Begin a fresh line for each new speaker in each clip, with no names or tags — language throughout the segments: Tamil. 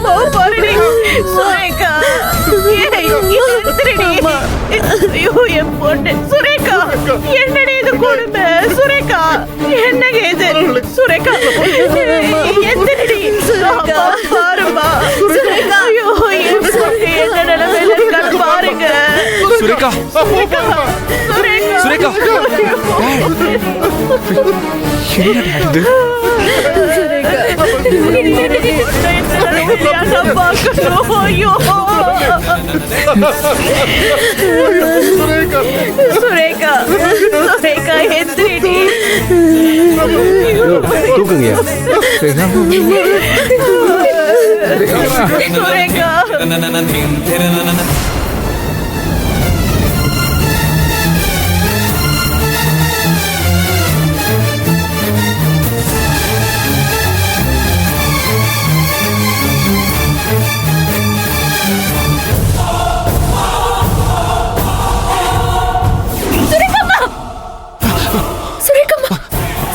போ பாருடி சுரேகா. ஐயோ என் பொண்ணு சுரேகா, என்னடி இது கொடுமை சுரேகா, என்னங்க இது சுரேகா, எந்திரடி சுரேகா பாருமா சுரேகா. ஐயோ என் பொண்ணு என்ன நிலைமையில இருக்கான்னு பாருங்க
சுரேகா.
சுரேகா சுரேகா
சுரேகா. என்னடா இது?
சுரேகா சுரேகா எந்திரடி.
தூக்குங்க.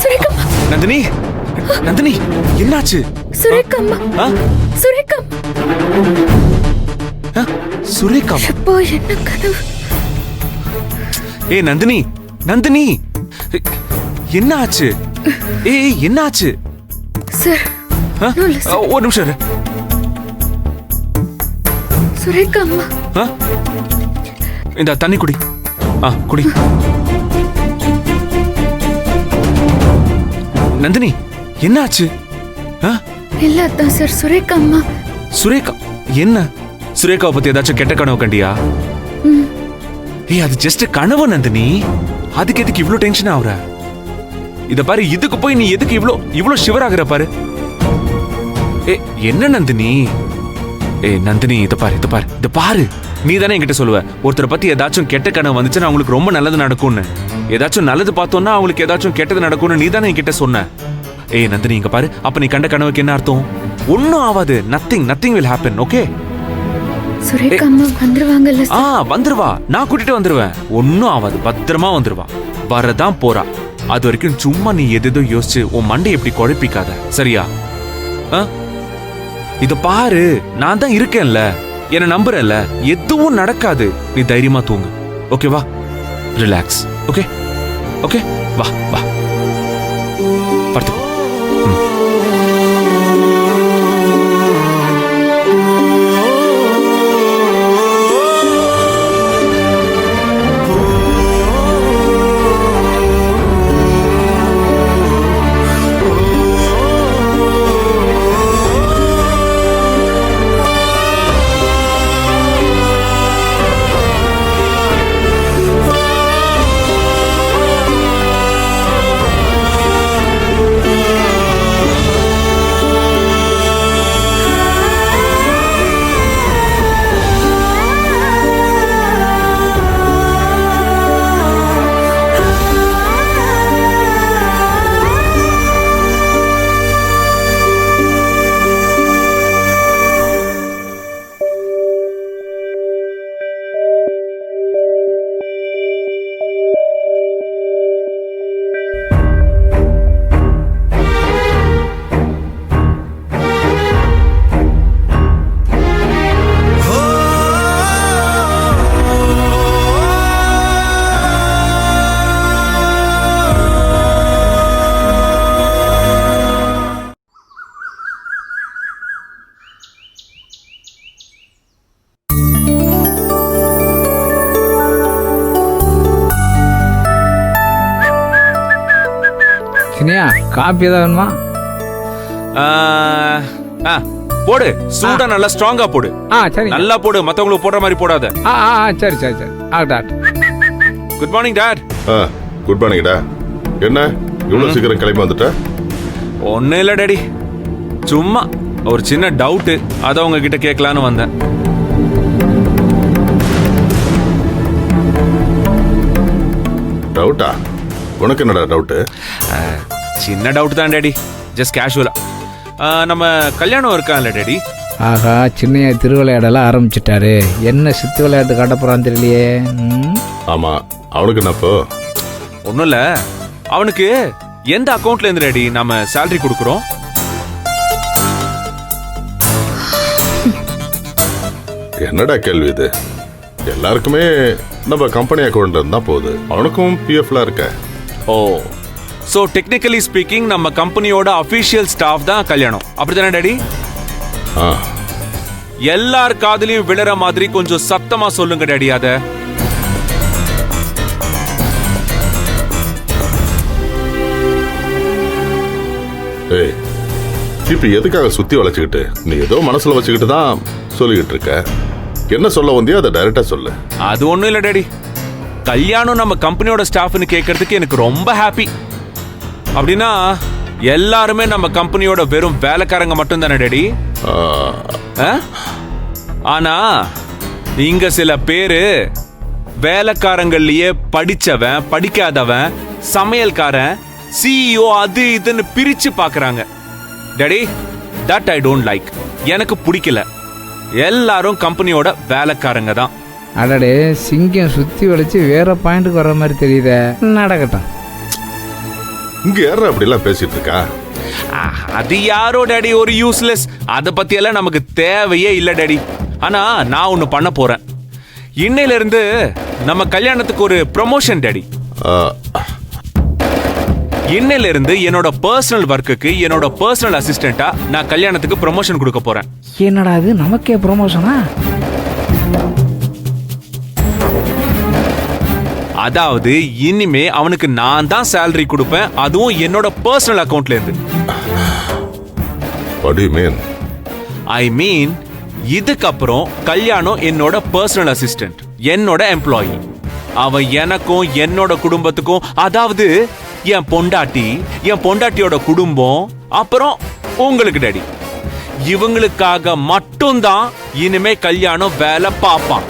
சுரேகா
நந்தினி, நந்தினி என்னாச்சு?
சுரேகம்மா.
ஆ?
சுரேகம்.
ஆ? சுரேகா.
அப்பா என்ன கனவு.
ஏய் நந்தினி, நந்தினி என்ன ஆச்சு? ஏய் என்ன ஆச்சு?
சார்
ஆ?
No, listen.
ஒரு நிமிஷம் இரு.
சுரேகம்மா.
ஆ? இந்த தண்ணி குடி. குடி. நந்தினி என்ன ஆச்சு?
இல்ல அதான் சார் சுரேகம்மா.
சுரேகா என்ன? சுரேகாவை பத்தி ஏதாச்சும் கெட்ட கனவு கண்டியா? ஏய் அது ஜஸ்ட் கனவு நந்தினி, அதுக்கு எதுக்கு இவ்ளோ டென்ஷன் ஆகுற? இத பாரு, இதுக்கு போய் நீ எதுக்கு இவ்ளோ ஷிவர் ஆகுற பாரு. ஏ என்ன நந்தினி? ஏய் நந்தினி இத பாரு. நீ தானே என்கிட்ட சொல்லுவ ஒருத்தரை பத்தி ஏதாச்சும் கெட்ட கனவு வந்துச்சுன்னா அவங்களுக்கு ரொம்ப நல்லது நடக்கும்னு. ஏதாச்சும் நல்லது பார்த்தோம்னா அவங்களுக்கு ஏதாச்சும் கெட்டது நடக்கும்னு நீ தானே என்கிட்ட சொன்ன. ஏய் நந்தினி இங்க பாரு, அப்ப நீ கண்ட கனவுக்கு என்ன அர்த்தம்? ஒன்னும் ஆகாது. Nothing will happen, okay?
சுரேகம்மா வந்துருவாங்கல்ல சார்?
வந்துருவா, நான் கூட்டிட்டு வந்துருவேன். ஒன்னும் ஆகாது, பத்திரமா வந்துருவா. வரதான் போறா. அது வரைக்கும் சும்மா நீ எதோ யோசிச்சு உன் மண்டை எப்படி குழப்பிக்காத, சரியா? இத பாரு, நான் தான் இருக்கேன்ல, என்ன நம்புறல, எதுவும் நடக்காது. நீ தைரியமா தூங்கு, ஓகேவா? Relax, okay? ஓகே வா வா படுத்து.
காப்பி ஏதாவது வேணுமா?
போடு, சூடா நல்லா ஸ்ட்ராங்கா போடு.
சரி
நல்லா போடு, மத்தவங்களுக்கு போடுற மாதிரி போடாத.
சரி சரி சரி. Dot.
Good morning dot.
Good morning டா. என்ன இவ்வளவு சீக்கிரம் கிளம்பி வந்துட்ட?
ஒன்னும் இல்ல டாடி, சும்மா ஒரு சின்ன டவுட், அத உங்ககிட்ட கேட்கலான்னு வந்தேன்.
டவுட்டா? உனக்கு என்னடா டவுட்?
சின்ன டவுட் தான் டாடி, ஜஸ்ட் கேஷுவலா. நம்ம கல்யாணம் இருக்கான்ல டாடி.
ஆஹா, சின்னையா திருவிளையாடலாம் ஆரம்பிச்சிட்டாரு. என்ன சித்து விளையாட்டு காட்ட போறான்னு தெரியலையே.
ஆமா, அவனுக்கு என்னப்போ?
ஒன்றும் இல்லை, அவனுக்கு எந்த அக்கௌண்ட்ல இருந்து டாடி நாம சேலரி கொடுக்குறோம்?
என்னடா கேள்வி இது? எல்லாருக்குமே நம்ம கம்பெனி அக்கௌண்ட்ல இருந்தா போகுது. அவனுக்கும் பிஎஃப்ல இருக்க.
ஓ, ஸோ டெக்னிக்கலி ஸ்பீக்கிங் நம்ம கம்பெனியோட அஃபிஷியல் ஸ்டாஃப் தான் கல்யாணம், அப்படிதானே டாடி?
ஆ,
எல்லார் காதுலயும் விழற மாதிரி கொஞ்சம் சத்தமா சொல்லுங்க டாடி. அத
ஏய், இப்ப எதுக்காக சுத்தி வளைச்சுக்கிட்டு? நீ ஏதோ மனசுல வச்சுக்கிட்டு தான் சொல்லிக்கிட்டு இருக்க. என்ன சொல்ல வந்தியோ அதை டைரக்டா சொல்லு.
அது ஒண்ணும் இல்ல டாடி. கல்யாணம் நம்ம கம்பெனியோட ஸ்டாஃப்னு கேட்கறதுக்கு எனக்கு ரொம்ப ஹாப்பி. அப்படின்னா எல்லாருமே நம்ம கம்பெனியோட வெறும் வேலைக்காரங்க மட்டும் தானே டாடி?
ஆ,
ஆனா இங்க சில பேரு வேலைக்காரங்கள்லயே படிச்சவன், படிக்காதவன், சமையல்காரன், சிஇஓ அது இதுன்னு பிரிச்சு பாக்குறாங்க. Daddy, that I don't like. எனக்கு பிடிக்கல. எல்லாரும் கம்பெனியோட வேலைக்காரங்க தான்.
அடடே, சிங்கம் சுற்றி வளைச்சு வேற பாயிண்ட்டுக்கு வர மாதிரி தெரியுதே. நடக்கட்டும்.
இங்க யாரா அப்படி எல்லாம் பேசிட்டு இருக்கா?
அது யாரோ டாடி, ஒரு யூஸ்லெஸ். அத பத்தி எல்லாம் நமக்கு தேவையே இல்ல டாடி. ஆனா நான் ஒண்ணு பண்ண போறேன். இன்னையில இருந்து நம்ம கல்யாணத்துக்கு ஒரு ப்ரமோஷன் டாடி.
ஆ,
இன்னையில இருந்து என்னோட பர்சனல் ஒர்க்குக்கு என்னோட பர்சனல் அசிஸ்டண்டா நான் கல்யாணத்துக்கு ப்ரமோஷன் கொடுக்க போறேன்.
என்னடா அது, நமக்கே ப்ரொமோஷனா?
அதாவது இனிமே அவனுக்கு நான் தான் சேலரி கொடுப்பேன், அதுவும் என்னோட பர்சனல் அக்கவுண்ட்ல இருந்து.
what do you mean?
ஐ மீன், இதுக்கப்புறம் கல்யாணம் என்னோட பர்சனல் அசிஸ்டன்ட், என்னோட எம்ப்ளாயி. அவன் எனக்கும் என்னோட குடும்பத்துக்கும், அதாவது என் பொண்டாட்டி, என் பொண்டாட்டியோட குடும்பம், அப்புறம் உங்களுக்கு டாடி, இவங்களுக்காக மட்டும்தான் இனிமே கல்யாணம் வேலை பார்ப்பான்.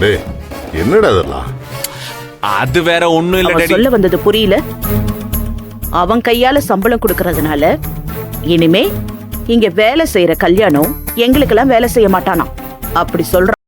டேய், என்னடா இதெல்லாம்?
அது வேற ஒண்ணும் இல்ல
அவன்
டாடி.
சொல்ல வந்தது புரியல? அவன் கையால சம்பளம் கொடுக்கறதுனால இனிமே இங்க வேலை செய்யற கல்யாணம் எங்களுக்கெல்லாம் வேலை செய்ய மாட்டானா? அப்படி சொல்றான்.